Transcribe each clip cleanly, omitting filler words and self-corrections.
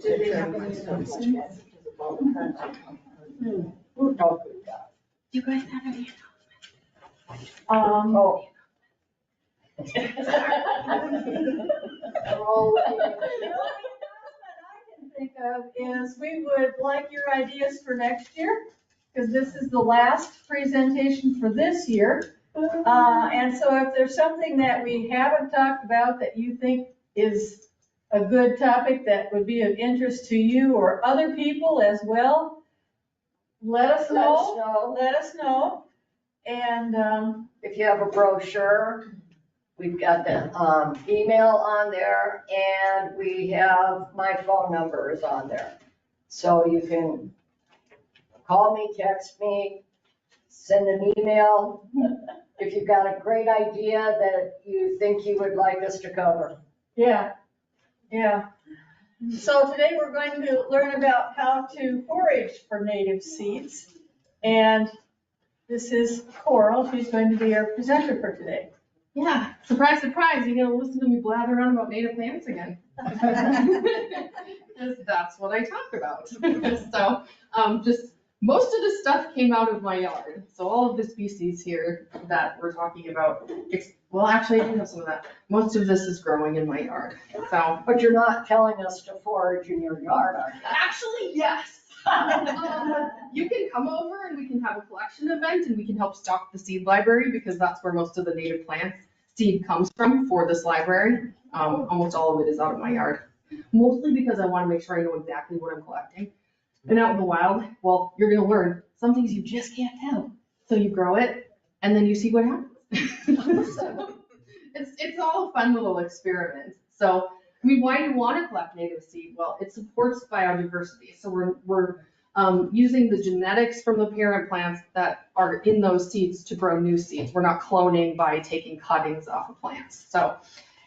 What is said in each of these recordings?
Do they have any questions? Do you guys have any? Oh. Think of is we would like your ideas for next year, because this is the last presentation for this year. And so if there's something that we haven't talked about that you think is a good topic that would be of interest to you or other people as well, let us know. Let us know. And if you have a brochure, we've got the email on there, and we have my phone number is on there. So you can call me, text me, send an email if you've got a great idea that you think you would like us to cover. yeah. So today we're going to learn about how to forage for native seeds. And this is Coral. She's going to be our presenter for today. Yeah, surprise, surprise, you're gonna listen to me blather on about native plants again. Because that's what I talk about. So, just, most of this stuff came out of my yard. So all of the species here that we're talking about, well, actually, I do have some of that. Most of this is growing in my yard, so. But you're not telling us to forage in your yard, are you? Actually, yes. You can come over and we can have a collection event and we can help stock the seed library, because that's where most of the native plants seed comes from for this library. Almost all of it is out of my yard. Mostly because I want to make sure I know exactly what I'm collecting. And out in the wild, well, you're going to learn some things you just can't tell. So you grow it and then you see what happens. So it's all a fun little experiment. So, I mean, why do you want to collect native seed? Well, it supports biodiversity. So we're using the genetics from the parent plants that are in those seeds to grow new seeds. We're not cloning by taking cuttings off of plants. So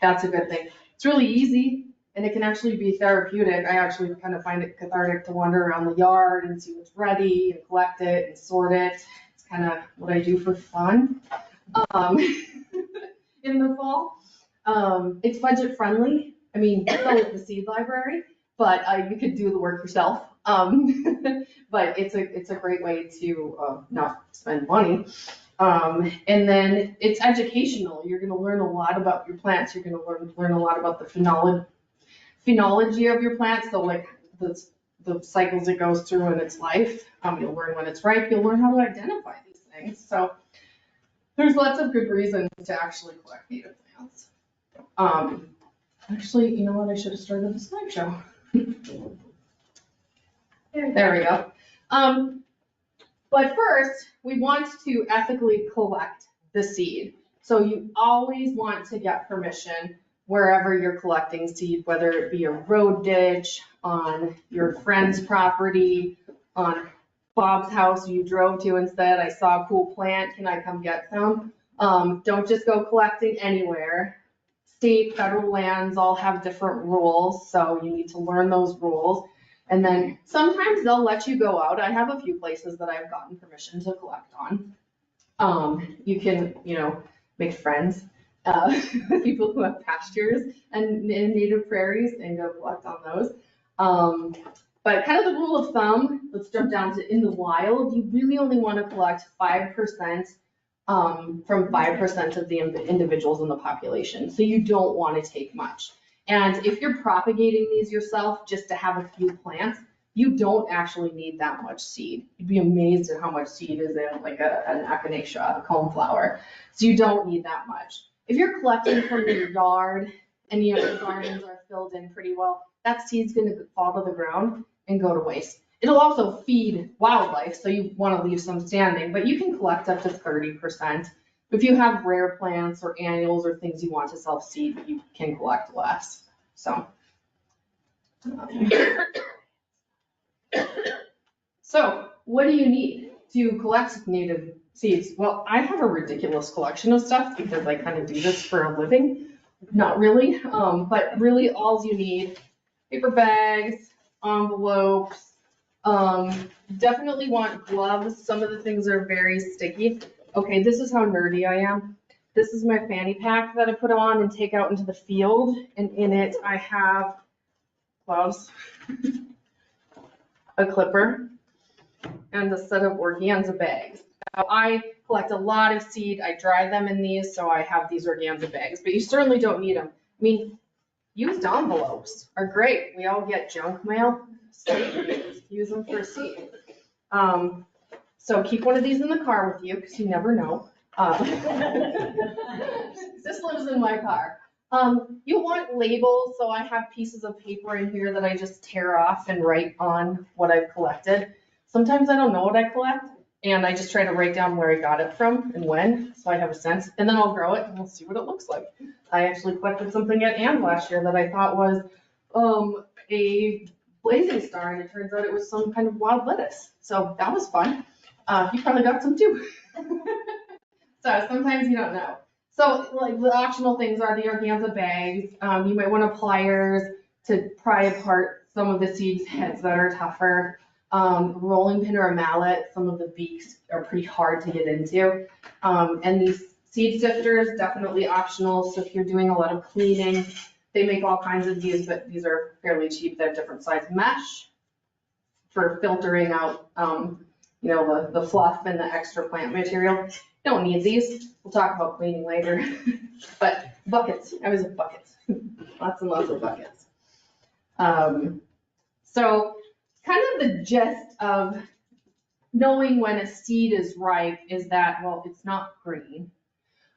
that's a good thing. It's really easy and it can actually be therapeutic. I actually kind of find it cathartic to wander around the yard and see what's ready and collect it and sort it. It's kind of what I do for fun in the fall. It's budget friendly. I mean, so is the seed library, but you could do the work yourself. But it's a great way to not spend money. And then it's educational. You're going to learn a lot about your plants. You're going to learn a lot about the phenology of your plants. So like the cycles it goes through in its life. You'll learn when it's ripe. You'll learn how to identify these things. So there's lots of good reasons to actually collect native plants. Actually, you know what? I should have started the slideshow. There we go. But first, we want to ethically collect the seed. So you always want to get permission wherever you're collecting seed, whether it be a road ditch, on your friend's property, on Bob's house you drove to and said, I saw a cool plant, can I come get some? Don't just go collecting anywhere. State, federal lands all have different rules, so you need to learn those rules. And then sometimes they'll let you go out. I have a few places that I've gotten permission to collect on. You can, make friends with people who have pastures and native prairies and go collect on those. But kind of the rule of thumb, let's jump down to in the wild, you really only want to collect 5% from 5% of the individuals in the population. So you don't want to take much. And if you're propagating these yourself just to have a few plants, you don't actually need that much seed. You'd be amazed at how much seed is in like an echinacea, a coneflower. So you don't need that much. If you're collecting from your yard and your gardens are filled in pretty well, that seed's gonna fall to the ground and go to waste. It'll also feed wildlife, so you wanna leave some standing, but you can collect up to 30%. If you have rare plants or annuals or things you want to self-seed, you can collect less, so. So what do you need to collect native seeds? Well, I have a ridiculous collection of stuff because I kind of do this for a living. Not really, but really all you need, paper bags, envelopes, definitely want gloves. Some of the things are very sticky. Okay, this is how nerdy I am. This is my fanny pack that I put on and take out into the field. And in it, I have gloves, a clipper, and a set of organza bags. Now, I collect a lot of seed. I dry them in these, so I have these organza bags, but you certainly don't need them. I mean, used envelopes are great. We all get junk mail. Use them for seed. So keep one of these in the car with you because you never know. This lives in my car. You want labels, so I have pieces of paper in here that I just tear off and write on what I've collected. Sometimes I don't know what I collect, and I just try to write down where I got it from and when, so I have a sense, and then I'll grow it and we'll see what it looks like. I actually collected something at Ann last year that I thought was a blazing star, and it turns out it was some kind of wild lettuce. So that was fun. You probably got some too. So sometimes you don't know. So like the optional things are the organza bags. You might want pliers to pry apart some of the seed heads that are tougher. Rolling pin or a mallet, some of the beaks are pretty hard to get into. And these seed sifters, definitely optional. So if you're doing a lot of cleaning, they make all kinds of these, but these are fairly cheap. They have different size mesh for filtering out, the fluff and the extra plant material. You don't need these. We'll talk about cleaning later. But buckets, I was buckets, lots and lots of buckets. So kind of the gist of knowing when a seed is ripe is that, well, it's not green.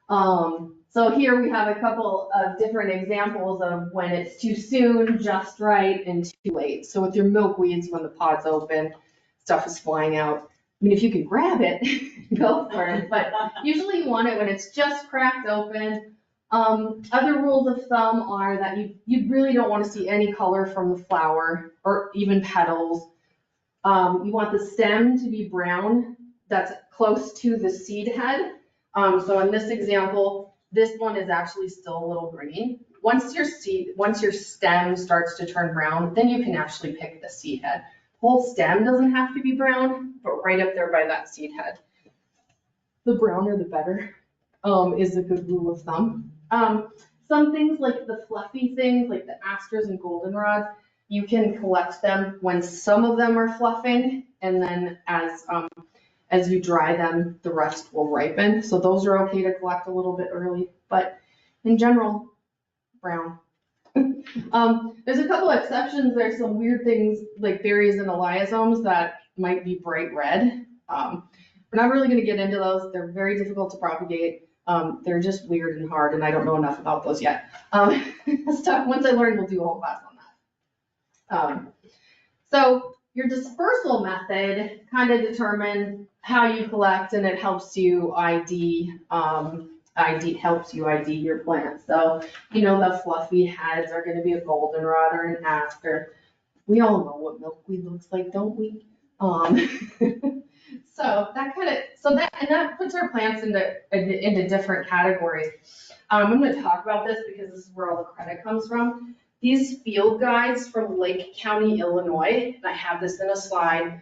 So here we have a couple of different examples of when it's too soon, just right, and too late. So with your milkweeds, when the pod's open, stuff is flying out. I mean, if you can grab it, go for it, but usually you want it when it's just cracked open. Other rules of thumb are that you really don't want to see any color from the flower or even petals. You want the stem to be brown, that's close to the seed head. So in this example, this one is actually still a little green. Once your stem starts to turn brown, then you can actually pick the seed head. The whole stem doesn't have to be brown, but right up there by that seed head. The browner the better, is a good rule of thumb. Some things like the fluffy things, like the asters and goldenrods, you can collect them when some of them are fluffing, and then as you dry them, the rest will ripen. So those are okay to collect a little bit early, but in general, brown. There's a couple exceptions. There's some weird things like berries and eliosomes that might be bright red. We're not really gonna get into those. They're very difficult to propagate. They're just weird and hard, and I don't know enough about those yet. So once I learn, we'll do a whole class on that. So your dispersal method kind of determines how you collect, and it helps you ID your plants. So, the fluffy heads are gonna be a goldenrod or an aster. We all know what milkweed looks like, don't we? So that puts our plants into different categories. I'm gonna talk about this because this is where all the credit comes from. These field guides from Lake County, Illinois, and I have this in a slide,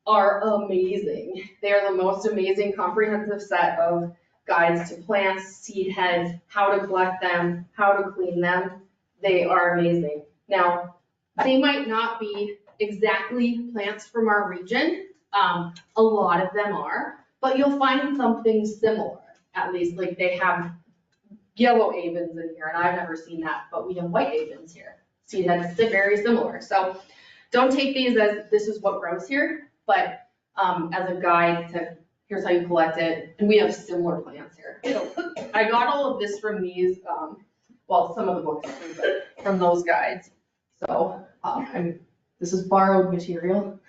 are amazing. They are the most amazing comprehensive set of guides to plants, seed heads, how to collect them, how to clean them. They are amazing. Now, they might not be exactly plants from our region. A lot of them are, but you'll find something similar, at least. Like they have yellow avens in here, and I've never seen that, but we have white avens here. See, that's very similar. So don't take these as this is what grows here, but as a guide to here's how you collect it. And we have similar plants here. So I got all of this from these, some of the books from those guides. So this is borrowed material.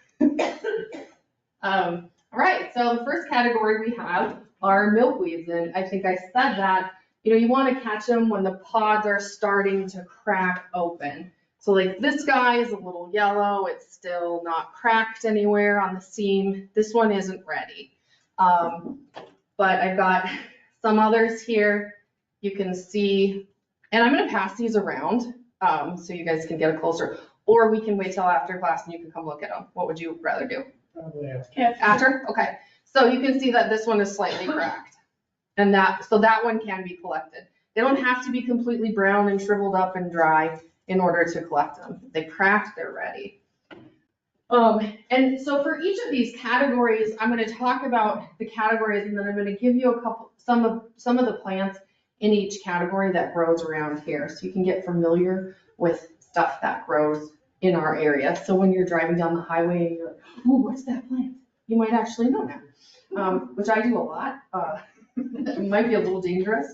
All right, so the first category we have are milkweeds, and I think I said that, you want to catch them when the pods are starting to crack open. So like this guy is a little yellow, it's still not cracked anywhere on the seam. This one isn't ready. But I've got some others here. You can see, and I'm gonna pass these around so you guys can get a closer, or we can wait till after class and you can come look at them. What would you rather do? Probably After? Okay. So you can see that this one is slightly cracked. So that one can be collected. They don't have to be completely brown and shriveled up and dry in order to collect them. They cracked, they're ready. And so for each of these categories, I'm going to talk about the categories, and then I'm going to give you some of the plants in each category that grows around here, so you can get familiar with stuff that grows in our area. So when you're driving down the highway and you're like, ooh, what's that plant? You might actually know now, which I do a lot. It might be a little dangerous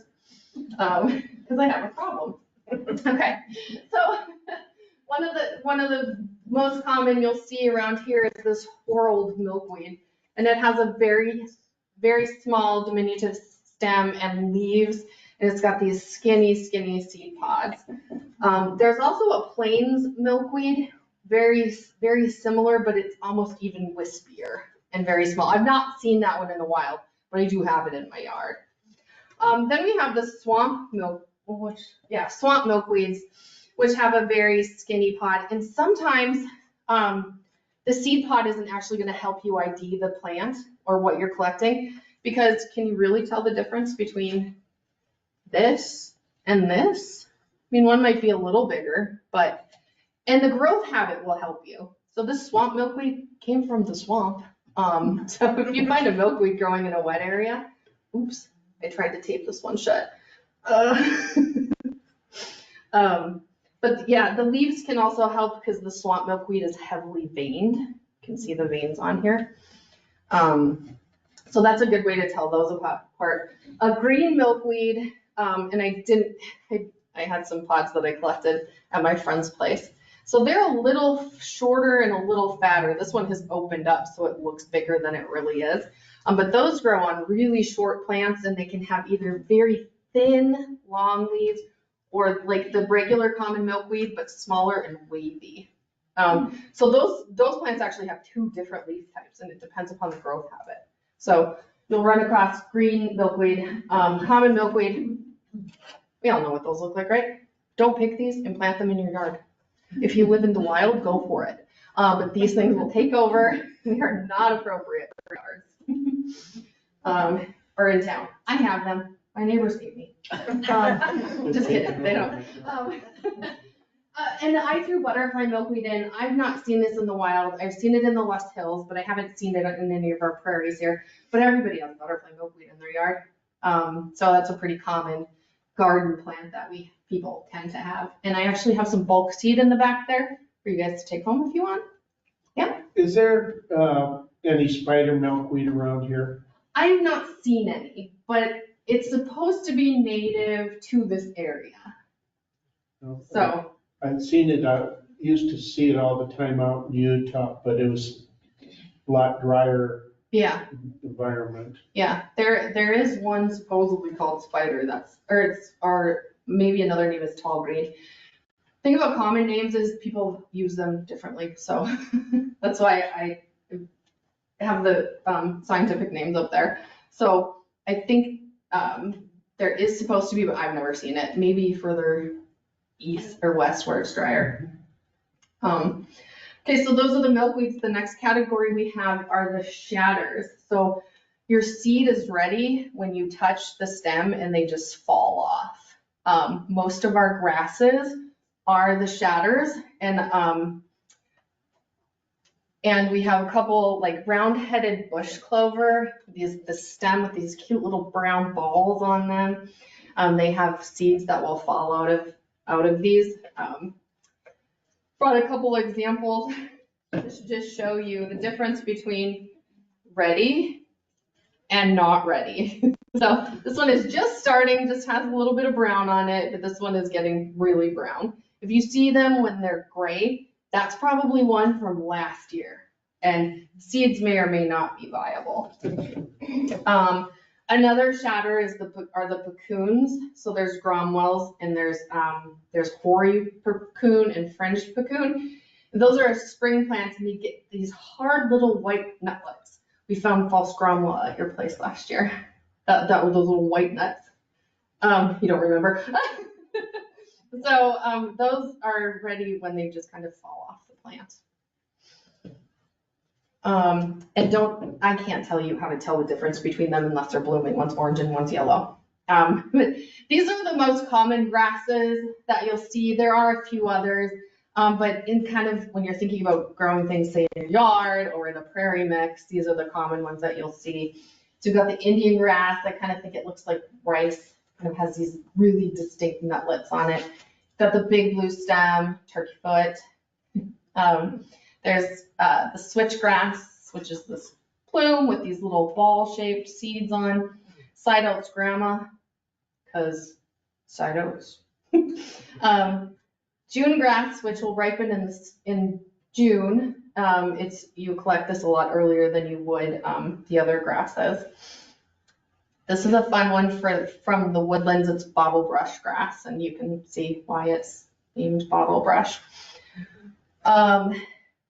because I have a problem. Okay, so one of the most common you'll see around here is this whorled milkweed, and it has a very, very small diminutive stem and leaves, and it's got these skinny seed pods. There's also a plains milkweed, very, very similar, but it's almost even wispier and very small. I've not seen that one in the wild, but I do have it in my yard. Then we have the swamp milkweeds, which have a very skinny pod. And sometimes the seed pod isn't actually going to help you ID the plant or what you're collecting, because can you really tell the difference between this and this? I mean, one might be a little bigger, and the growth habit will help you. So this swamp milkweed came from the swamp. So if you find a milkweed growing in a wet area, oops, I tried to tape this one shut. But yeah, the leaves can also help because the swamp milkweed is heavily veined. You can see the veins on here. So that's a good way to tell those apart. A green milkweed, and I had some pods that I collected at my friend's place. So they're a little shorter and a little fatter. This one has opened up so it looks bigger than it really is. But those grow on really short plants, and they can have either very thin, long leaves, or like the regular common milkweed, but smaller and wavy. So those plants actually have two different leaf types, and it depends upon the growth habit. So you'll run across green milkweed, common milkweed. We all know what those look like, right? Don't pick these and plant them in your yard. If you live in the wild, go for it. But these things will take over. They are not appropriate for yards or in town. I have them. My neighbors hate me. Just kidding, they don't. And I threw butterfly milkweed in. I've not seen this in the wild. I've seen it in the West Hills, but I haven't seen it in any of our prairies here. But everybody has butterfly milkweed in their yard. So that's a pretty common garden plant that people tend to have. And I actually have some bulk seed in the back there for you guys to take home if you want. Yeah. Is there any spider milkweed around here? I have not seen any, but it's supposed to be native to this area. So I've seen it, I used to see it all the time out in Utah, but it was a lot drier environment. Yeah, there is one supposedly called spider or maybe another name is tall green. Thing about common names is people use them differently, so that's why I have the scientific names up there. So I think there is supposed to be, but I've never seen it. Maybe further east or west where it's drier. Okay, so those are the milkweeds. The next category we have are the shatters. So your seed is ready when you touch the stem and they just fall off. Most of our grasses are the shatters, and we have a couple like round-headed bush clover, the stem with these cute little brown balls on them. They have seeds that will fall out of these. Brought a couple examples to just show you the difference between ready and not ready. So this one is just starting, just has a little bit of brown on it, but this one is getting really brown. If you see them when they're gray, that's probably one from last year, and seeds may or may not be viable. Another shatter are the puccoons. So there's Gromwells, and there's hoary puccoon and fringed puccoon. Those are spring plants, and you get these hard little white nutlets. We found false Gromwell at your place last year. That were those little white nuts. You don't remember. So those are ready when they just kind of fall off the plant. And I can't tell you how to tell the difference between them unless they're blooming. One's orange and one's yellow. But these are the most common grasses that you'll see. There are a few others, but in kind of when you're thinking about growing things, say in your yard or in a prairie mix, these are the common ones that you'll see. So you've got the Indian grass. I kind of think it looks like rice. Kind of has these really distinct nutlets on it. Got the big blue stem, turkey foot. There's the switchgrass, which is this plume with these little ball-shaped seeds on. Side oats grandma, because side oats. June grass, which will ripen in June. You collect this a lot earlier than you would the other grasses. This is a fun one from the woodlands. It's bottle brush grass, and you can see why it's named bottle brush.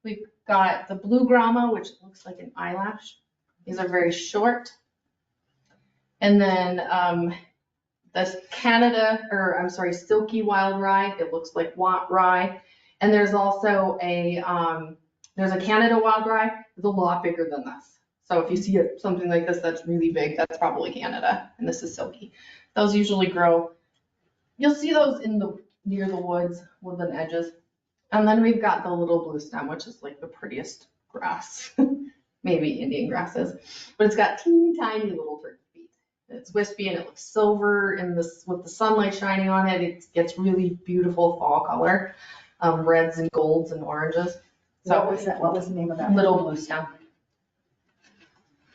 We've got the blue grama, which looks like an eyelash. These are very short. And then this silky wild rye. It looks like rye. And there's also there's a Canada wild rye. It's a lot bigger than this. So if you see something like this that's really big, that's probably Canada. And this is silky. Those usually grow. You'll see those near the woodland edges. And then we've got the little blue stem, which is like the prettiest grass. Maybe Indian grasses. But it's got teeny tiny little turkey feet. It's wispy and it looks silver with the sunlight shining on it. It gets really beautiful fall color, reds and golds and oranges. So What was that? What was the name of that? Little blue stem.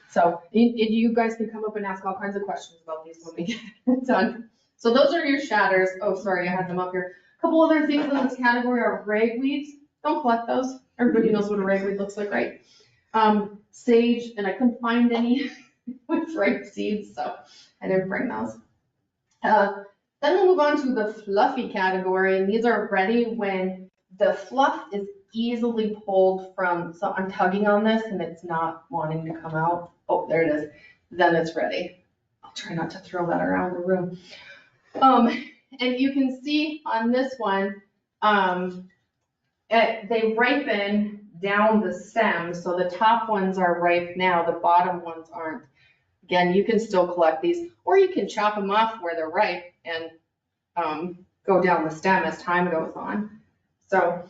So you guys can come up and ask all kinds of questions about these when we get done. So those are your shatters. Oh, sorry, I had them up here. A couple other things in this category are ragweeds. Don't collect those. Everybody knows what a ragweed looks like, right? Sage, and I couldn't find any with ripe seeds, so I didn't bring those. Then we'll move on to the fluffy category, and these are ready when the fluff is easily pulled from, so I'm tugging on this and it's not wanting to come out. Oh, there it is. Then it's ready. I'll try not to throw that around the room. And you can see on this one, they ripen down the stem. So the top ones are ripe now, the bottom ones aren't. Again, you can still collect these, or you can chop them off where they're ripe and go down the stem as time goes on. So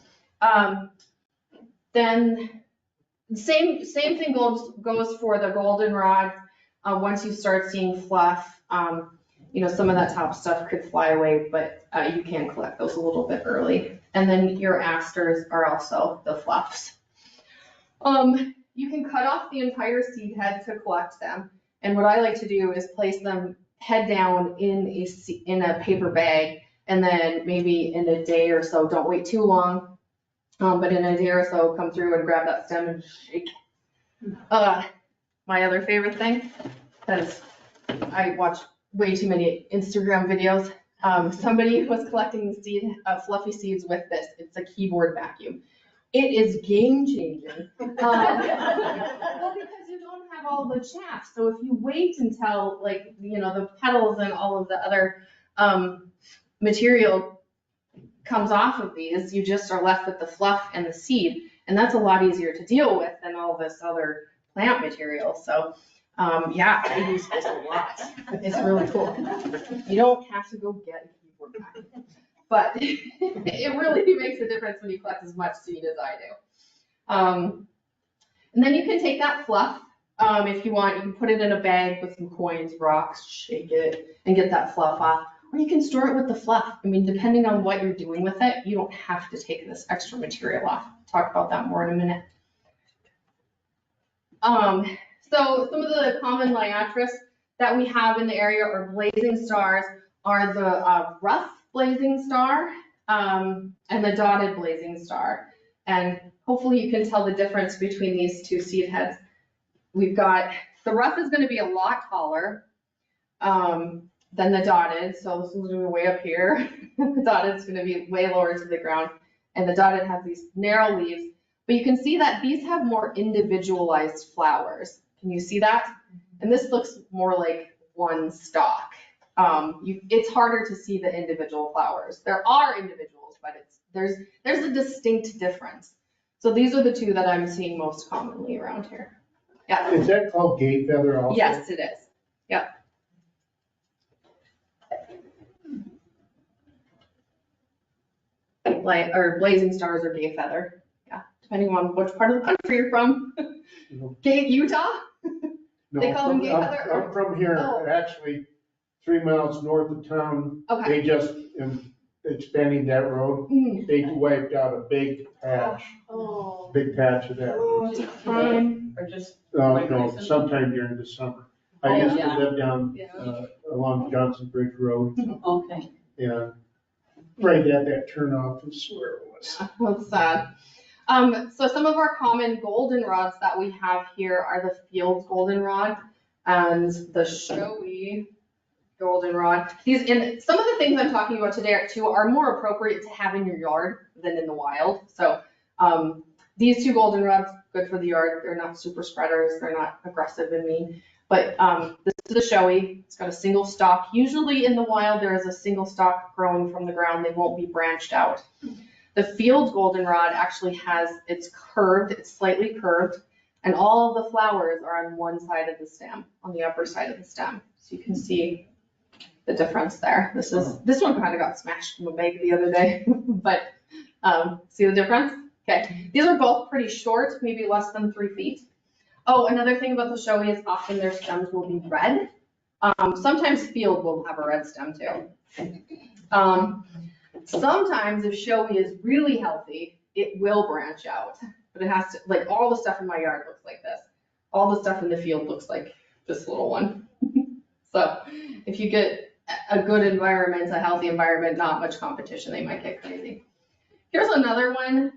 then same thing goes for the goldenrod. Once you start seeing fluff, some of that top stuff could fly away, but you can collect those a little bit early. And then your asters are also the fluffs. You can cut off the entire seed head to collect them. And what I like to do is place them head down in a paper bag, and then maybe in a day or so, don't wait too long, but in a day or so, come through and grab that stem and shake. My other favorite thing, because I watch way too many Instagram videos, somebody was collecting fluffy seeds with this. It's a keyboard vacuum. It is game changing. Well, because you don't have all the chaff. So if you wait until the petals and all of the other material comes off of these, you just are left with the fluff and the seed. And that's a lot easier to deal with than all this other plant material. So I use this a lot. It's really cool. You don't have to go get a keyboard vacuum. But it really makes a difference when you collect as much seed as I do. And then you can take that fluff, if you want. You can put it in a bag with some coins, rocks, shake it, and get that fluff off. Or you can store it with the fluff. I mean, depending on what you're doing with it, you don't have to take this extra material off. I'll talk about that more in a minute. So some of the common liatris that we have in the area or blazing stars are the rough blazing star and the dotted blazing star. And hopefully you can tell the difference between these two seed heads. We've got, the rough is going to be a lot taller than the dotted. So this is going to be way up here. The dotted is going to be way lower to the ground. And the dotted has these narrow leaves. But you can see that these have more individualized flowers. Can you see that? And this looks more like one stalk. It's harder to see the individual flowers. There are individuals, but there's a distinct difference. So these are the two that I'm seeing most commonly around here. Yeah. Is that called gay feather also? Yes, it is. Yep. Or blazing stars or gay feather. Yeah, depending on which part of the country you're from. Gay Utah? No, They call them gay feather? I'm from here, Oh. actually, 3 miles north of town. Okay. They just expanding that road. Mm. They wiped out a big patch Oh. of that. Or just, No, sometime during the summer. I Oh, used to yeah. live down, Yeah. along Johnson Bridge Road, okay. and right at that turnoff is where it was. Yeah, that's sad. So some of our common goldenrods that we have here are the field goldenrod and the showy goldenrod. These, and some of the things I'm talking about today too are more appropriate to have in your yard than in the wild. So, these two goldenrods, good for the yard. They're not super spreaders. They're not aggressive and mean. But, this is the showy. It's got a single stalk. Usually in the wild, there is a single stalk growing from the ground. They won't be branched out. The field goldenrod actually it's curved, it's slightly curved, and all of the flowers are on one side of the stem, on the upper side of the stem. So you can see the difference there. This one kind of got smashed in the bag the other day, but, see the difference? Okay, these are both pretty short, maybe less than 3 feet. Oh, another thing about the showy is often their stems will be red. Sometimes field will have a red stem too. Sometimes if showy is really healthy, it will branch out, but it has to, like all the stuff in my yard looks like this. All the stuff in the field looks like this little one. So if you get a good environment, a healthy environment, not much competition, they might get crazy. Here's another one,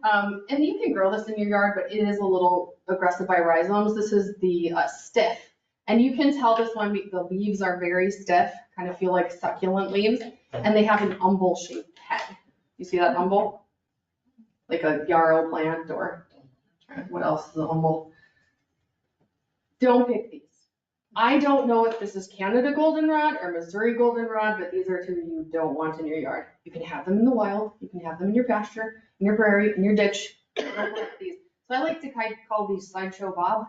and you can grow this in your yard, but it is a little aggressive by rhizomes. This is the stiff, and you can tell this one, the leaves are very stiff, kind of feel like succulent leaves, and they have an umbel-shaped head. You see that umbel? Like a yarrow plant, or what else is an umbel? Don't pick these. I don't know if this is Canada goldenrod or Missouri goldenrod, but these are two you don't want in your yard. You can have them in the wild, you can have them in your pasture, in your prairie, in your ditch. Don't collect these. So I like to kind of call these Sideshow Bob,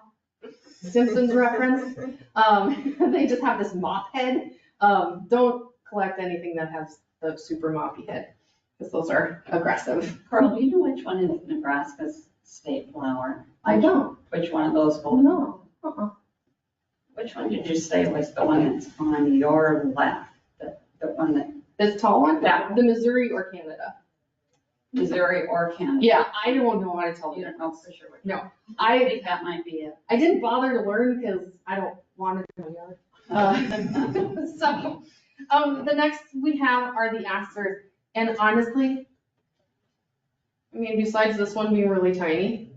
Simpsons reference. They just have this mop head. Don't collect anything that has the super moppy head, because those are aggressive. Carl, do you know which one is Nebraska's state flower? I don't. Which one of those? Oh, no. Which one did you say was the one that's on your left? The one that, This tall one? Yeah. The Missouri or Canada? Missouri or Canada? Yeah, I don't know how to tell You you. don't know for sure. No, I think that might be it. I didn't bother to learn because I don't want it in my yard. So, the next we have are the asters, and honestly, I mean, besides this one being really tiny,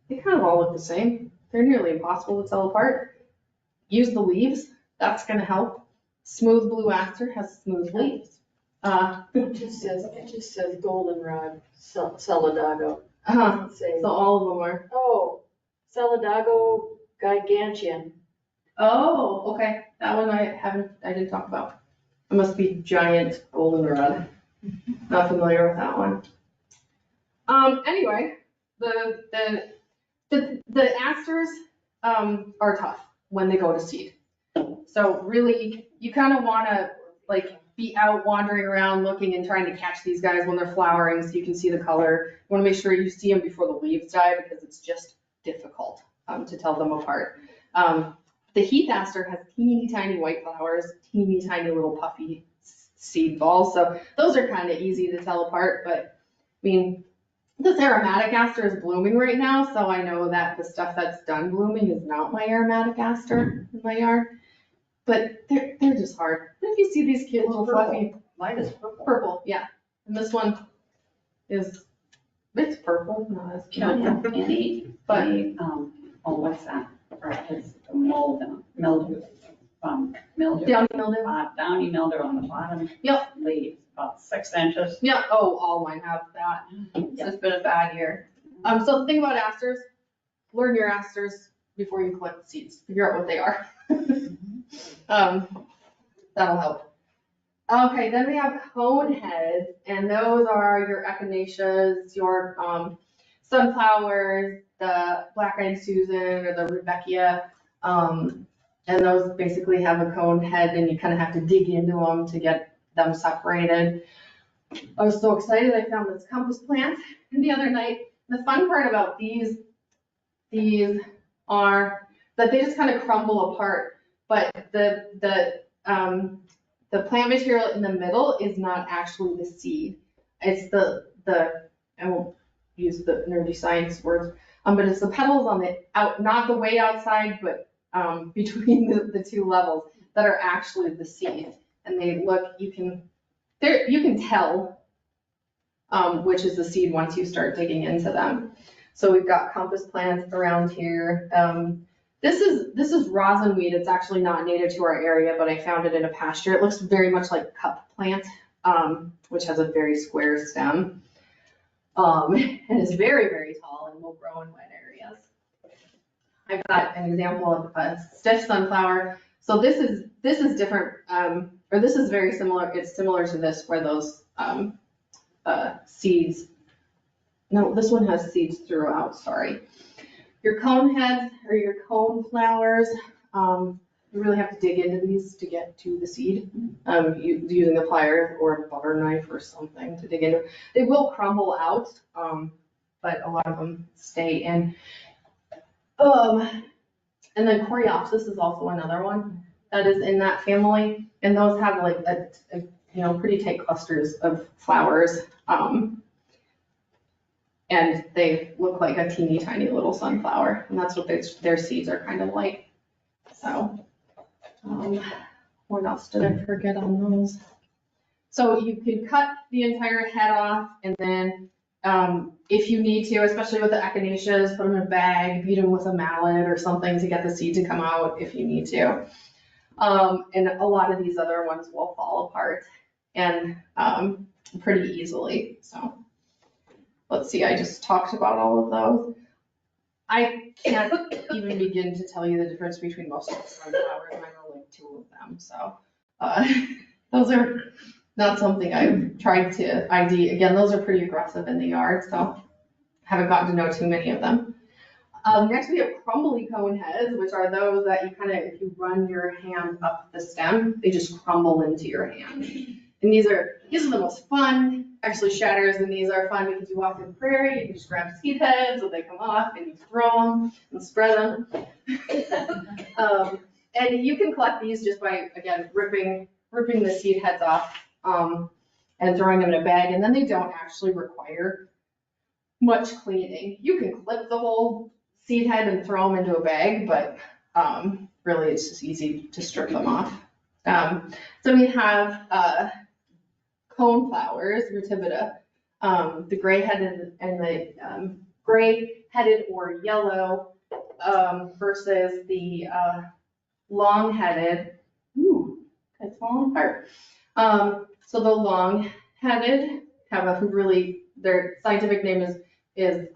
they kind of all look the same. They're nearly impossible to tell apart. Use the leaves, that's gonna help. Smooth blue aster has smooth leaves. It just says goldenrod, Solidago. So all of them are. Oh, Solidago gigantean. Oh, okay, that one I didn't talk about. It must be giant goldenrod. Not familiar with that one. Anyway, the asters, are tough when they go to seed. So really, you kind of want to like be out wandering around looking and trying to catch these guys when they're flowering so you can see the color. You want to make sure you see them before the leaves die because it's just difficult to tell them apart. The heath aster has teeny tiny white flowers, teeny tiny little puffy seed balls. So those are kind of easy to tell apart, but I mean, this aromatic aster is blooming right now, so I know that the stuff that's done blooming is not my aromatic aster in my yard. But they're just hard. If you see these cute little fluffy Mine is purple. purple, yeah. And this one is, it's purple, not as purple. What's that? Or it's the mildew, mildew. Downy mildew. Downy mildew on the bottom. Yep. Leaves, about 6 inches. Yeah, oh, all mine have that. It's been a bad year. So the thing about asters, learn your asters before you collect the seeds. Figure out what they are. That'll help. Okay, then we have cone heads, and those are your echinaceas, your sunflowers, the black-eyed Susan or the Rebecca. And those basically have a cone head and you kind of have to dig into them to get them separated. I was so excited I found this compost plant the other night. The fun part about these are that they just kind of crumble apart, but the plant material in the middle is not actually the seed. It's I won't use the nerdy science words, but it's the petals on the not the way outside, but between the two levels that are actually the seed. And they look, you can tell which is the seed once you start digging into them. So we've got compost plants around here. This is rosin weed. It's actually not native to our area, but I found it in a pasture. It looks very much like cup plant, which has a very square stem. And is very, very tall and will grow in wet areas. I've got an example of a stiff sunflower. So this is different, or this is very similar. It's similar to this where those seeds, no, this one has seeds throughout, sorry. Your cone heads or your cone flowers, you really have to dig into these to get to the seed, using a plier or a butter knife or something to dig into. They will crumble out, but a lot of them stay in. And then Coreopsis is also another one that is in that family, and those have like a pretty tight clusters of flowers, and they look like a teeny tiny little sunflower, and that's what their seeds are kind of like. So, what else did I forget on those? So you can cut the entire head off, and then if you need to, especially with the echinaceas, put them in a bag, beat them with a mallet or something to get the seed to come out if you need to. And a lot of these other ones will fall apart and pretty easily. So let's see, I just talked about all of those. I can't even begin to tell you the difference between most of the sunflowers, and I know like 2 of them. So those are not something I've tried to ID. Again, those are pretty aggressive in the yard, so haven't gotten to know too many of them. Next we have crumbly cone heads, which are those that you kind of, if you run your hand up the stem, they just crumble into your hand. And these are the most fun. Actually, shatters and these are fun because you walk through the prairie, you can just grab seed heads when they come off and you throw them and spread them. And you can collect these just by, again, ripping the seed heads off and throwing them in a bag, and then they don't actually require much cleaning. You can clip the whole seed head and throw them into a bag, but really it's just easy to strip them off. So we have cone flowers, Rotibita, the gray-headed and the gray-headed or yellow versus the long-headed. Ooh, it's falling apart. So the long-headed have their scientific name is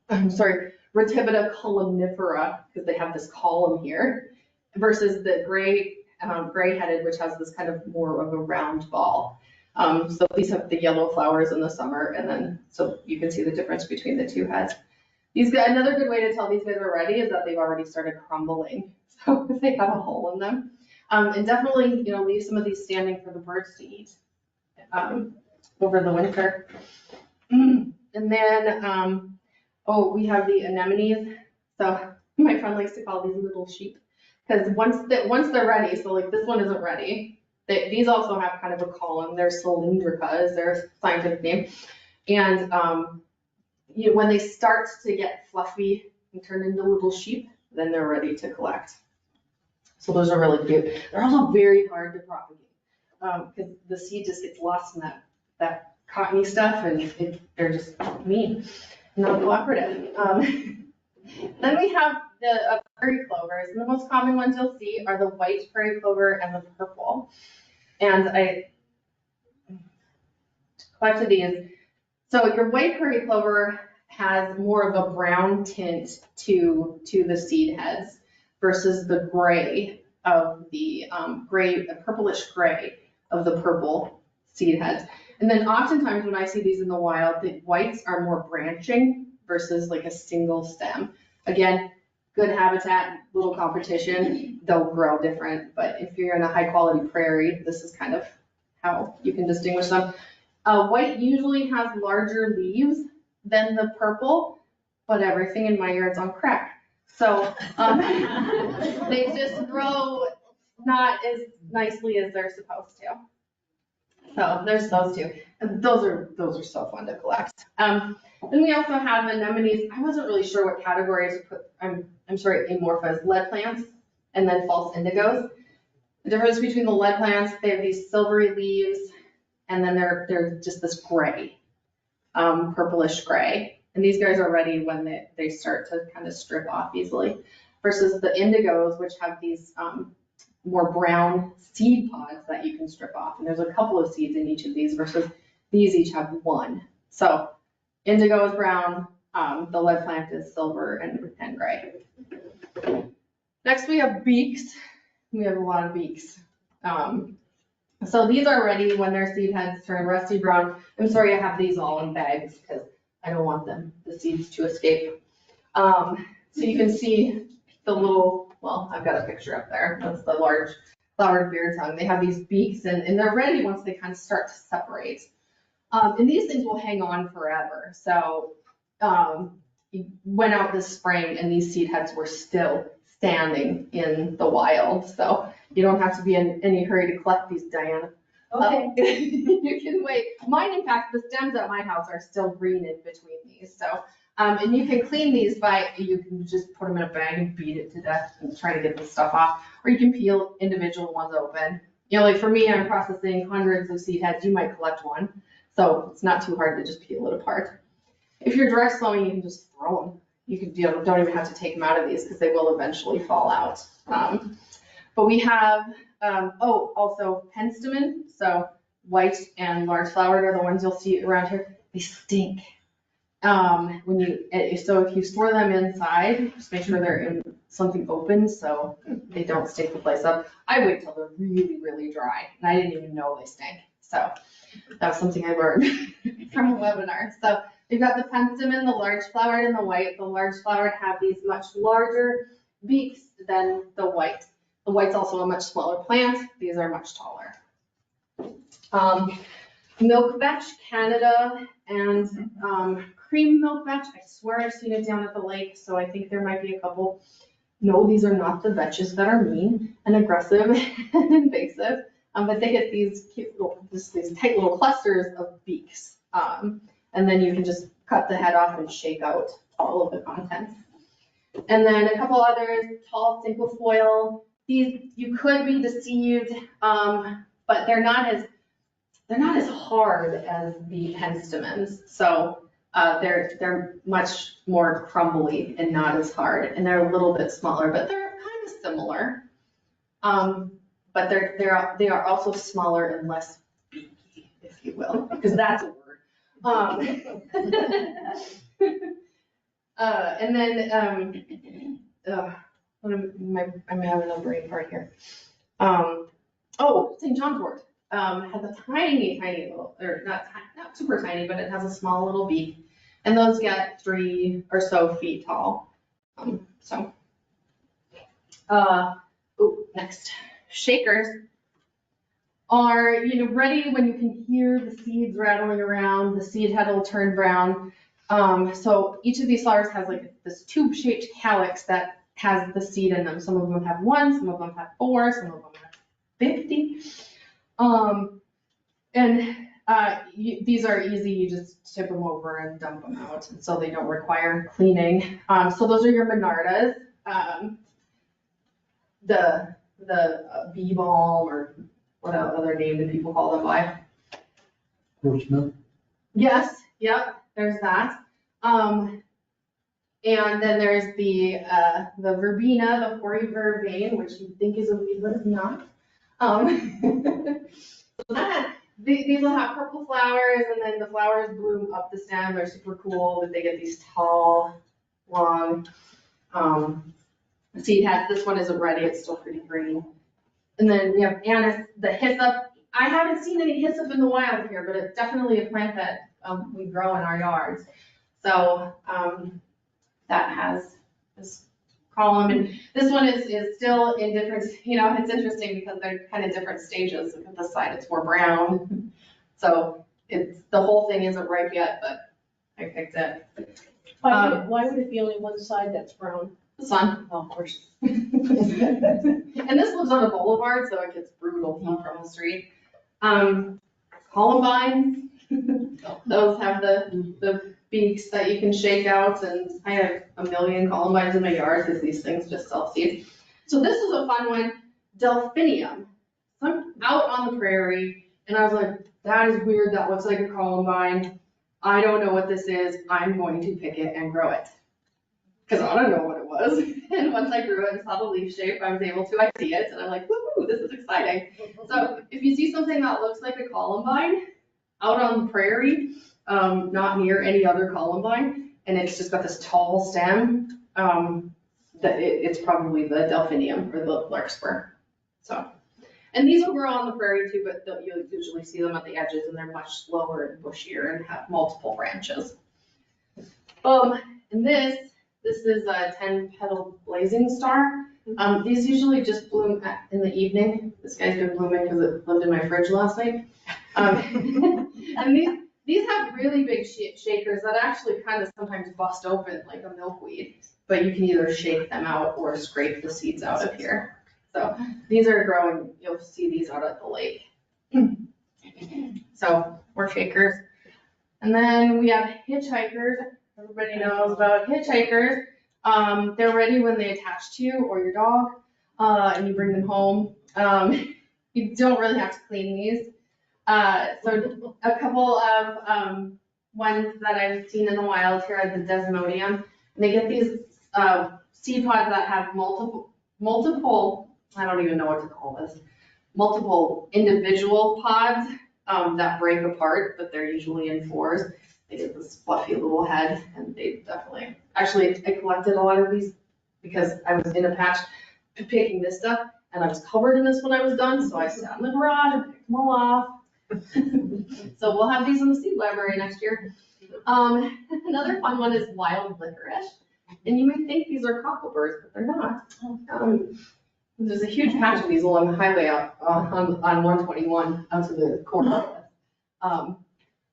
Rotibita columnifera, because they have this column here, versus the gray-headed, which has this kind of more of a round ball. So these have the yellow flowers in the summer, and then, so you can see the difference between the 2 heads. Another good way to tell these guys are ready is that they've already started crumbling. So if they have a hole in them. And definitely, leave some of these standing for the birds to eat over the winter. And then, we have the anemones. So my friend likes to call these little sheep, because once they're ready, so like this one isn't ready. These also have kind of a column. They're cylindrica is their scientific name. And when they start to get fluffy and turn into little sheep, then they're ready to collect. So those are really cute. They're also very hard to propagate because the seed just gets lost in that cottony stuff, and they're just mean, not cooperative. Then we have the prairie clovers, and the most common ones you'll see are the white prairie clover and the purple. And I collected these. So your white prairie clover has more of a brown tint to the seed heads versus the gray of the purplish gray of the purple seed heads. And then oftentimes when I see these in the wild, the whites are more branching versus like a single stem. Again, good habitat, little competition, they'll grow different. But if you're in a high quality prairie, this is kind of how you can distinguish them. White usually has larger leaves than the purple, but everything in my yard's on crack. So they just grow not as nicely as they're supposed to. So there's those two. And those are so fun to collect. Then we also have anemones. I wasn't really sure what category to put. I'm sorry, amorphous lead plants and then false indigos. The difference between the lead plants, they have these silvery leaves, and then they're just this gray, purplish gray. And these guys are ready when they start to kind of strip off easily. Versus the indigos, which have these more brown seed pods that you can strip off. And there's a couple of seeds in each of these versus these each have one. So indigo is brown, the lead plant is silver and gray. Next we have beaks. We have a lot of beaks. So these are ready when their seed heads turn rusty brown. I'm sorry I have these all in bags because I don't want the seeds to escape. So you can see the little, well, I've got a picture up there. That's the large flowered beard tongue. They have these beaks and they're ready once they kind of start to separate. And these things will hang on forever. So you went out this spring and these seed heads were still standing in the wild. So you don't have to be in any hurry to collect these, Diana. Okay. You can wait. Mine, in fact, the stems at my house are still green in between these. So, and you can clean these you can just put them in a bag and beat it to death and try to get the stuff off. Or you can peel individual ones open. You know, like for me, I'm processing hundreds of seed heads. You might collect one. So it's not too hard to just peel it apart. If you're direct sowing, you can just throw them. You don't even have to take them out of these because they will eventually fall out. But we have, also penstemon. So white and large flowered are the ones you'll see around here. They stink. So if you store them inside, just make sure they're in something open so they don't stink the place up. I wait till they're really, really dry, and I didn't even know they stink. So that was something I learned from a webinar. So we've got the penstemon, the large flowered and the white. The large flowered have these much larger beaks than the white. The white's also a much smaller plant. These are much taller. Milk vetch, Canada, and cream milk vetch. I swear I've seen it down at the lake, so I think there might be a couple. No, these are not the vetches that are mean and aggressive and invasive, but they get these cute little, these tight little clusters of beaks. And then you can just cut the head off and shake out all of the contents. And then a couple others, tall cinquefoil. These, you could be deceived, but they're not as hard as the penstemons. So they're much more crumbly and not as hard, and they're a little bit smaller, but they're kind of similar. But they are also smaller and less beaky, if you will, because that's a word. And then I'm having a brain fart here. St. John's wort has a tiny little, or not super tiny, but it has a small little beak, and those get 3 or so feet tall. Next, shakers are ready when you can hear the seeds rattling around. The seed head will turn brown. So each of these flowers has like this tube-shaped calyx that has the seed in them. Some of them have 1, some of them have 4, some of them have 50. These are easy. You just tip them over and dump them out, and so they don't require cleaning. So those are your monardas. The bee balm, or what other name do people call them by? Horseman. Yes, yep, there's that. And then there's the verbena, the hoary vervain, which you think is a weed, but it's not. These will have purple flowers, and then the flowers bloom up the stem. They're super cool, but they get these tall, long seed heads. This one isn't ready, it's still pretty green. And then we have anise, the hyssop. I haven't seen any hyssop in the wild here, but it's definitely a plant that we grow in our yards. So that has this column, and this one is still in different, it's interesting because they're kind of different stages. At this side, it's more brown. So the whole thing isn't ripe yet, but I picked it. Why would it be only one side that's brown? The sun. Oh, of course. And this lives on a boulevard, so it gets brutal heat from the street. Columbines, those have the beaks that you can shake out, and I have a million columbines in my yard because these things just self-seed. So this is a fun one, delphinium. So I'm out on the prairie, and I was like, that is weird, that looks like a columbine. I don't know what this is, I'm going to pick it and grow it. Because I don't know what it was. And once I grew it and saw the leaf shape, I was able to, I see it, and I'm like, woohoo, this is exciting. So if you see something that looks like a columbine out on the prairie, not near any other columbine, and it's just got this tall stem, it's probably the delphinium or the larkspur. So, and these will grow on the prairie too, but you'll usually see them at the edges, and they're much slower and bushier and have multiple branches. And this is a 10-petal blazing star. These usually just bloom in the evening. This guy's been blooming because it lived in my fridge last night. And these have really big shakers that actually kind of sometimes bust open like a milkweed, but you can either shake them out or scrape the seeds out of here. So these are growing, you'll see these out at the lake. So more shakers. And then we have hitchhikers. Everybody knows about hitchhikers. They're ready when they attach to you or your dog, and you bring them home. You don't really have to clean these. So a couple of ones that I've seen in the wild here are the desmodium. And they get these seed pods that have multiple, I don't even know what to call this, multiple individual pods that break apart, but they're usually in fours. They get this fluffy little head, and they definitely, actually I collected a lot of these because I was in a patch picking this stuff, and I was covered in this when I was done, so I sat in the garage and picked them all off. So we'll have these in the seed library next year. Another fun one is wild licorice, and you may think these are cockleburs, but they're not. There's a huge patch of these along the highway out on 121 out to the corner.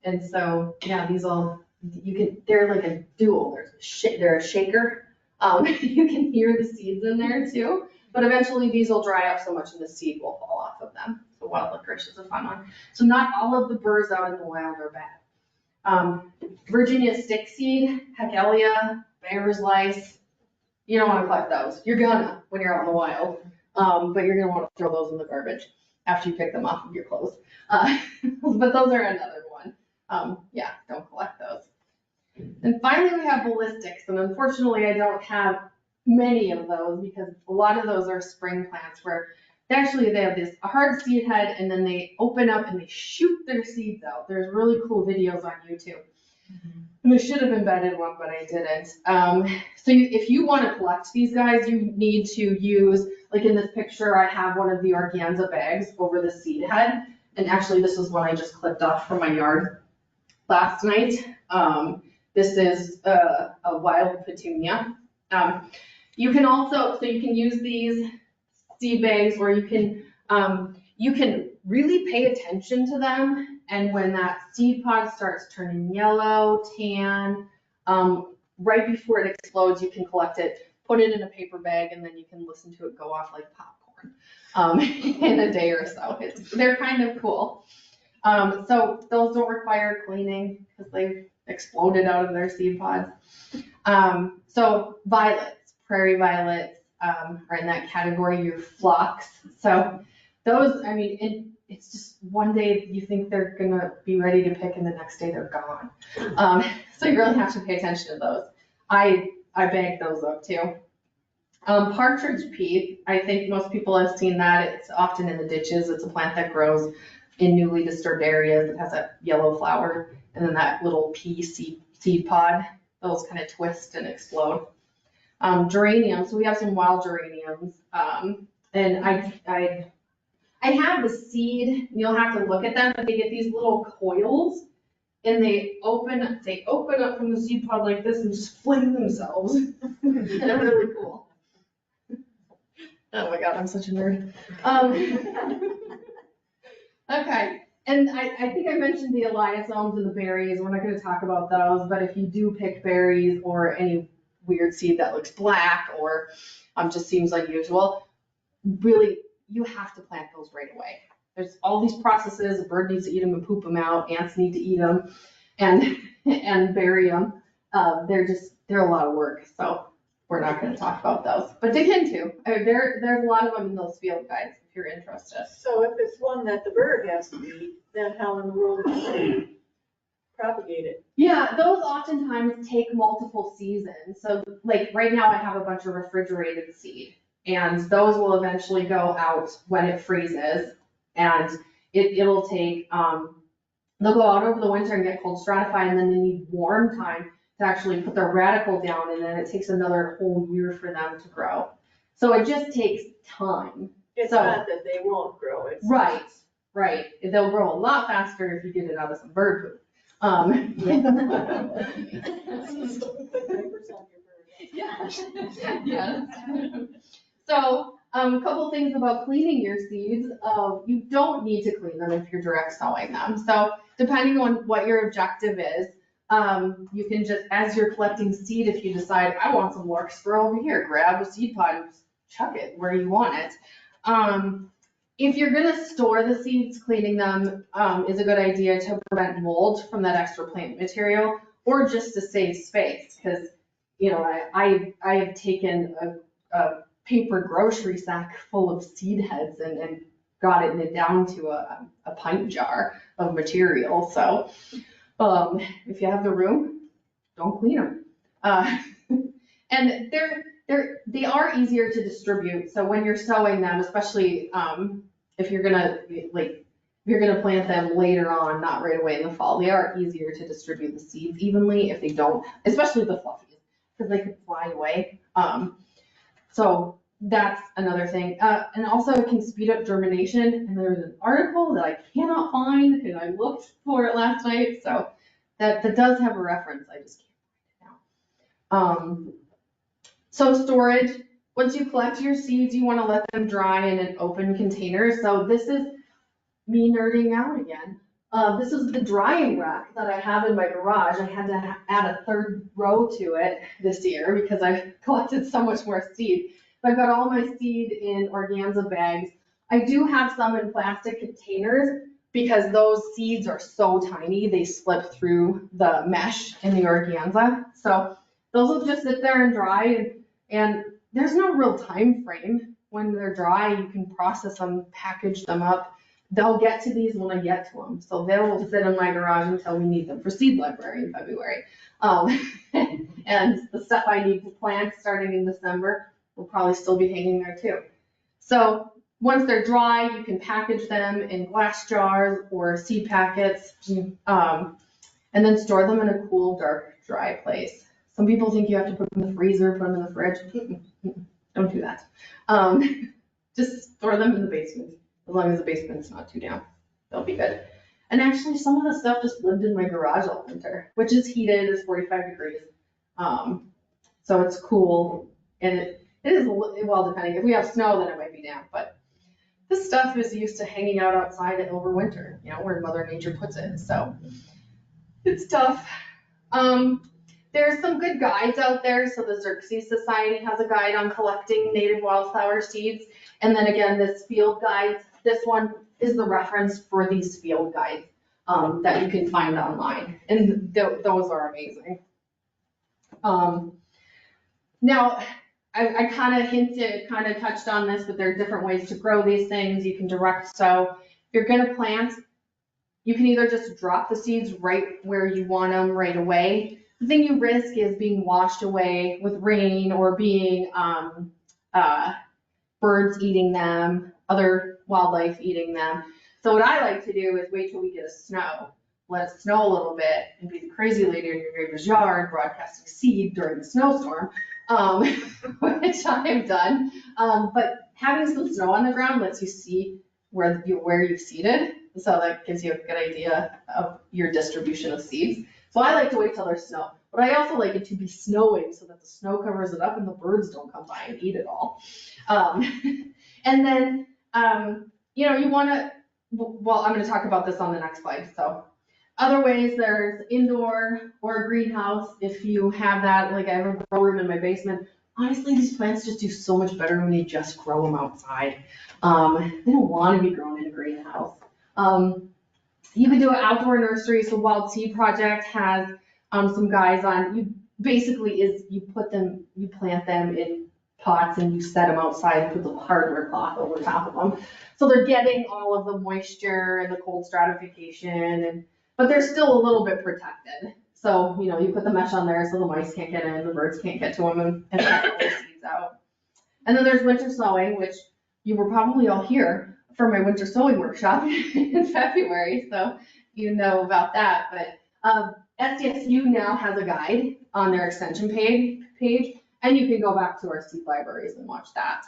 And so, yeah, these all, they're like a dual, they're a shaker. You can hear the seeds in there too, but eventually these will dry up so much and the seed will fall off of them. So wild licorice is a fun one. So not all of the burrs out in the wild are bad. Virginia stickseed, Hegelia, bear's lice, you don't wanna collect those. You're gonna when you're out in the wild, but you're gonna wanna throw those in the garbage after you pick them off of your clothes. But those are another one. Yeah, don't collect those. And finally, we have ballistics, and unfortunately, I don't have many of those because a lot of those are spring plants where they have a hard seed head, and then they open up and they shoot their seeds out. There's really cool videos on YouTube. And I should have embedded one, but I didn't. So if you want to collect these guys, you need to use, like in this picture, I have one of the organza bags over the seed head. And actually, this is one I just clipped off from my yard last night. This is a wild petunia. You can also, so you can use these seed bags, or you can really pay attention to them. And when that seed pod starts turning yellow, tan, right before it explodes, you can collect it, put it in a paper bag, and then you can listen to it go off like popcorn in a day or so. They're kind of cool. So those don't require cleaning because they've exploded out of their seed pods. So violets, prairie violets, are in that category, your phlox. So those, I mean, it's just one day you think they're gonna be ready to pick and the next day they're gone. So you really have to pay attention to those. I bag those up too. Partridge peat, I think most people have seen that. It's often in the ditches. It's a plant that grows in newly disturbed areas. It has a yellow flower, and then that little pea seed pod, those kind of twist and explode. Geraniums, so we have some wild geraniums. And I I have the seed, you'll have to look at them, but they get these little coils and they open up from the seed pod like this and just fling themselves. They're really cool. Oh my God, I'm such a nerd. Okay, and I think I mentioned the eliosomes and the berries. We're not gonna talk about those, but if you do pick berries or any weird seed that looks black or just seems unusual, really, you have to plant those right away. There's all these processes, a bird needs to eat them and poop them out, ants need to eat them and bury them. They're a lot of work, so we're not gonna talk about those, but dig into. There's a lot of them in those field guides if you're interested. So if it's one that the bird has to eat, then how in the world do you propagate it? Yeah, those oftentimes take multiple seasons. So like right now I have a bunch of refrigerated seed and those will eventually go out when it freezes and it'll take, they'll go out over the winter and get cold stratified and then they need warm time to actually put their radicle down and then it takes another whole year for them to grow. So it just takes time. It's So- not that they won't grow, it's. Right, right. They'll grow a lot faster if you get it out of some bird poop. Yeah. Yeah. So, a couple things about cleaning your seeds. You don't need to clean them if you're direct sowing them. So depending on what your objective is, you can just, as you're collecting seed, if you decide, I want some larkspur over here, grab a seed pod and just chuck it where you want it. If you're gonna store the seeds, cleaning them is a good idea to prevent mold from that extra plant material, or just to save space, because, you know, I have taken a paper grocery sack full of seed heads and got it down to a pint jar of material, so if you have the room, don't clean them. And they are easier to distribute, so when you're sowing them, especially if you're gonna plant them later on, not right away in the fall, they are easier to distribute the seeds evenly if they don't, especially the fluffies, because they could fly away. So that's another thing. And also it can speed up germination, and there's an article that I cannot find, and I looked for it last night, so that does have a reference, I just can't find it now. So storage, once you collect your seeds, you wanna let them dry in an open container. So this is me nerding out again. This is the drying rack that I have in my garage. I had to add a third row to it this year because I collected so much more seed. I've got all my seed in organza bags. I do have some in plastic containers because those seeds are so tiny, they slip through the mesh in the organza. So those will just sit there and dry and there's no real time frame. When they're dry, you can process them, package them up. They'll get to these when I get to them. So they will sit in my garage until we need them for seed library in February. And the stuff I need to plant starting in December will probably still be hanging there too. So once they're dry, you can package them in glass jars or seed packets, and then store them in a cool, dark, dry place. Some people think you have to put them in the freezer, put them in the fridge. Don't do that. Just store them in the basement. As long as the basement's not too damp, they'll be good. And actually, some of the stuff just lived in my garage all winter, which is heated, it's 45 degrees. So it's cool, and it is, well, depending, if we have snow, then it might be damp, but this stuff is used to hanging out outside over winter, you know, where Mother Nature puts it, so it's tough. There's some good guides out there. So the Xerxes Society has a guide on collecting native wildflower seeds. And then again, this field guides, this one is the reference for these field guides that you can find online. And those are amazing. Now, I kind of touched on this, but there are different ways to grow these things. You can direct sow. If you're gonna plant, you can either just drop the seeds right where you want them right away. The thing you risk is being washed away with rain or being birds eating them, other wildlife eating them. So what I like to do is wait till we get a snow, let it snow a little bit, and be the crazy lady in your neighbor's yard broadcasting seed during the snowstorm, which I have done. But having some snow on the ground lets you see where you've seeded. So that gives you a good idea of your distribution of seeds. So I like to wait till there's snow, but I also like it to be snowing so that the snow covers it up and the birds don't come by and eat it all. And then, you wanna, well, I'm gonna talk about this on the next slide. So other ways, there's indoor or a greenhouse. If you have that, like I have a grow room in my basement, honestly, these plants just do so much better when you just grow them outside. They don't want to be grown in a greenhouse. You can do an outdoor nursery. So Wild Seed Project has some guys on. You plant them in pots and you set them outside and put the hardware cloth over top of them. So they're getting all of the moisture and the cold stratification, but they're still a little bit protected. So, you put the mesh on there so the mice can't get in, the birds can't get to them and suck all the seeds out. And then there's winter sowing, which you were probably all here for my winter sowing workshop in February, so you know about that. But SDSU now has a guide on their extension page, and you can go back to our seed libraries and watch that.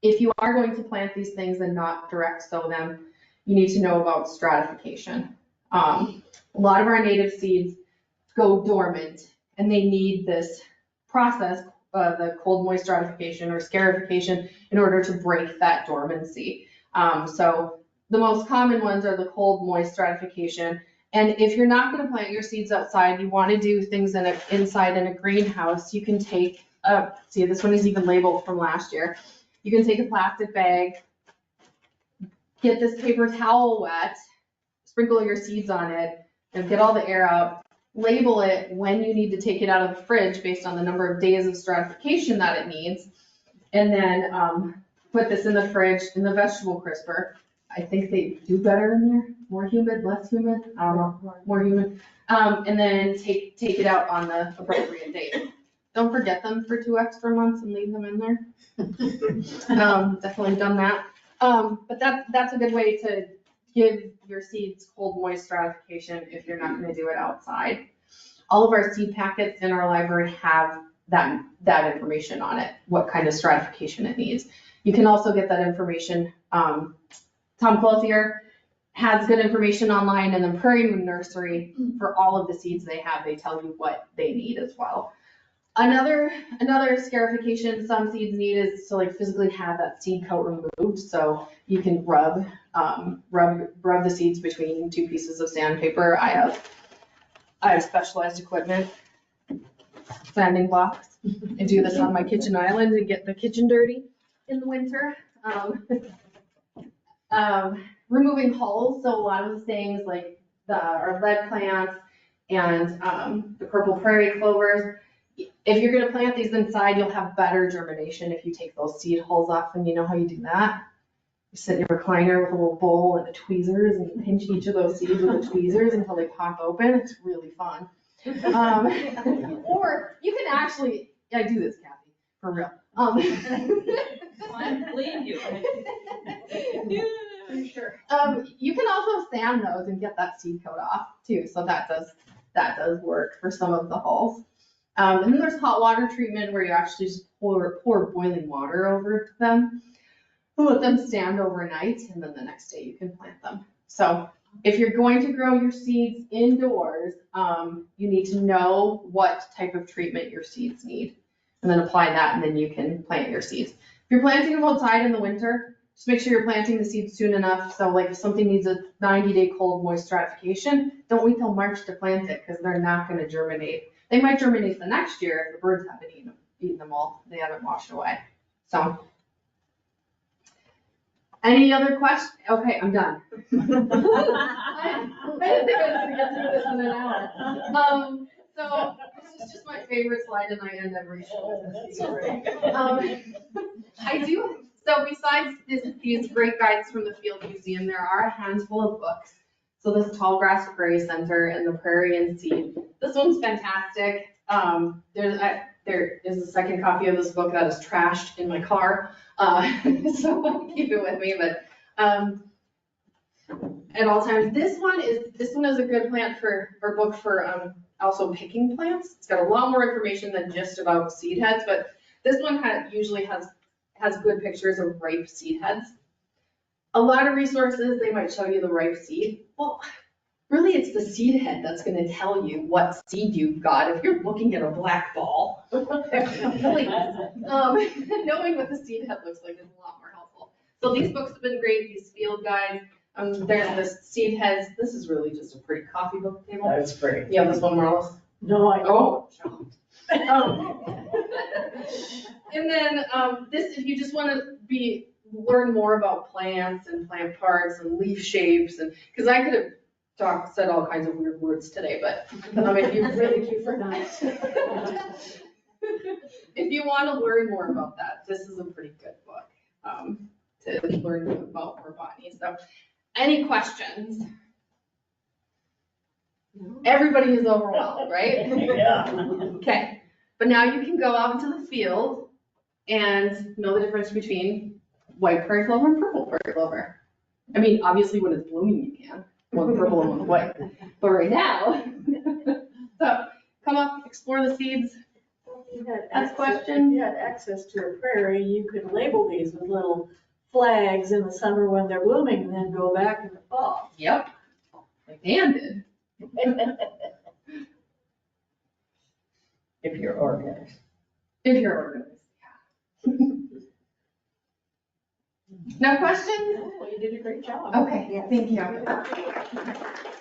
If you are going to plant these things and not direct sow them, you need to know about stratification. A lot of our native seeds go dormant, and they need this process, the cold moist stratification or scarification, in order to break that dormancy. So the most common ones are the cold moist stratification. And if you're not going to plant your seeds outside, you want to do things inside in a greenhouse, you can take see, this one is even labeled from last year. You can take a plastic bag, get this paper towel wet, sprinkle your seeds on it, and get all the air out. Label it when you need to take it out of the fridge based on the number of days of stratification that it needs. And then put this in the fridge in the vegetable crisper. I think they do better in there. More humid, less humid, I don't know, more humid. And then take it out on the appropriate date. Don't forget them for 2 extra months and leave them in there. Definitely done that. But that's a good way to give your seeds cold moist stratification if you're not gonna do it outside. All of our seed packets in our library have that information on it, what kind of stratification it needs. You can also get that information, Tom Clothier has good information online, and then Prairie Moon Nursery, for all of the seeds they have, they tell you what they need as well. Another scarification some seeds need is to physically have that seed coat removed. So you can rub the seeds between 2 pieces of sandpaper. I have specialized equipment, sanding blocks. I do this on my kitchen island to get the kitchen dirty in the winter. Removing hulls. So a lot of the things like our lead plants and the purple prairie clovers. If you're gonna plant these inside, you'll have better germination if you take those seed hulls off. And you know how you do that? You sit in your recliner with a little bowl and the tweezers, and you pinch each of those seeds with the tweezers until they pop open. It's really fun. Or you can actually, I do this, Kathy, for real. I believe you. Sure. You can also sand those and get that seed coat off too. So that does work for some of the hulls. And then there's hot water treatment, where you actually just pour boiling water over them, let them stand overnight, and then the next day you can plant them. So if you're going to grow your seeds indoors, you need to know what type of treatment your seeds need, and then apply that, and then you can plant your seeds. If you're planting them outside in the winter, just make sure you're planting the seeds soon enough. So if something needs a 90-day cold moist stratification, don't wait till March to plant it, because they're not going to germinate. They might germinate the next year if the birds haven't eaten them all. They haven't washed away. So, any other questions? Okay, I'm done. I didn't think I was gonna get through this in an hour. So this is just my favorite slide, and I end every show with this. I do. So besides these great guides from the Field Museum, there are a handful of books. So this Tallgrass Prairie Center and the Prairie and Seed. This one's fantastic. There is a second copy of this book that is trashed in my car, so I'll keep it with me. But at all times, this one is a good book for also picking plants. It's got a lot more information than just about seed heads, but this one usually has good pictures of ripe seed heads. a lot of resources, they might show you the ripe seed. Well, really, it's the seed head that's gonna tell you what seed you've got if you're looking at a black ball. Like, knowing what the seed head looks like is a lot more helpful. So these books have been great, these field guides. There's this seed heads. This is really just a pretty coffee book table. That's great. You have this one, Marlos? No, I don't. And then, this, if you just wanna learn more about plants and plant parts and leaf shapes and, cause I could have said all kinds of weird words today, but, if you really, Thank you for not. if you wanna learn more about that, this is a pretty good book, to learn about more botany. So, any questions? Everybody is overwhelmed, right? Yeah. Okay, but now you can go out into the field and know the difference between white prairie clover and purple prairie clover. I mean, obviously when it's blooming you can, one purple and one white, but right now. So come up, explore the seeds. Ask questions. If you had access to a prairie, you could label these with little flags in the summer when they're blooming and then go back in the fall. Yep, like Dan did. If you're organized. If you're organized. No questions? Well, you did a great job. Okay, thank you.